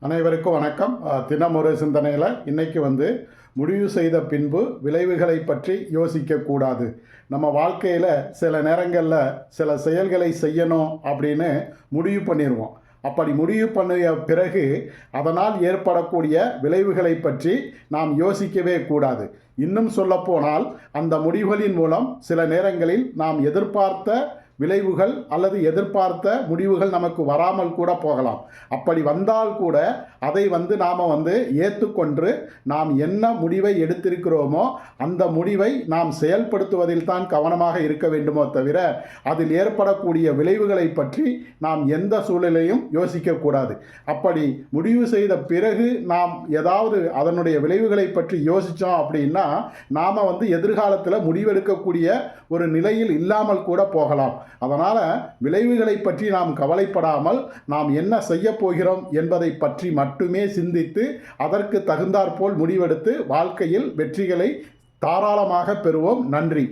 அனைவருக்கும் வணக்கம். தினமொரு சிந்தனையில் இன்றைக்கி முடிவு செய்த பின்பு விளைவுகளை பற்றி யோசிக்கக்கூடாது. நம்ம வாழ்க்கையில் சில நேரங்களில் சில செயல்களை செய்யணும் அப்படின்னு முடிவு பண்ணிடுவோம். அப்படி முடிவு பண்ணிய பிறகு அதனால் ஏற்படக்கூடிய விளைவுகளை பற்றி நாம் யோசிக்கவே கூடாது. இன்னும் சொல்லப்போனால் அந்த முடிவுகளின் மூலம் சில நேரங்களில் நாம் எதிர்பார்த்த விளைவுகள் அல்லது எதிர்பார்த்த முடிவுகள் நமக்கு வராமல் கூட போகலாம். அப்படி வந்தால் கூட அதை நாம் ஏற்றுக்கொண்டு நாம் என்ன முடிவை எடுத்திருக்கிறோமோ அந்த முடிவை நாம் செயல்படுத்துவதில் தான் கவனமாக இருக்க வேண்டுமோ தவிர அதில் ஏற்படக்கூடிய விளைவுகளை பற்றி நாம் எந்த சூழலையும் யோசிக்கக்கூடாது. அப்படி முடிவு செய்த பிறகு நாம் ஏதாவது அதனுடைய விளைவுகளை பற்றி யோசித்தோம் அப்படின்னா நாம் எதிர்காலத்தில் முடிவெடுக்கக்கூடிய ஒரு நிலையில் இல்லாமல் கூட போகலாம். அதனால் விளைவுகளை பற்றி நாம் கவலைப்படாமல் நாம் என்ன செய்ய போகிறோம் என்பதை பற்றி மட்டுமே சிந்தித்து அதற்கு தகுந்தாற்போல் முடிவெடுத்து வாழ்க்கையில் வெற்றிகளை தாராளமாக பெறுவோம். நன்றி.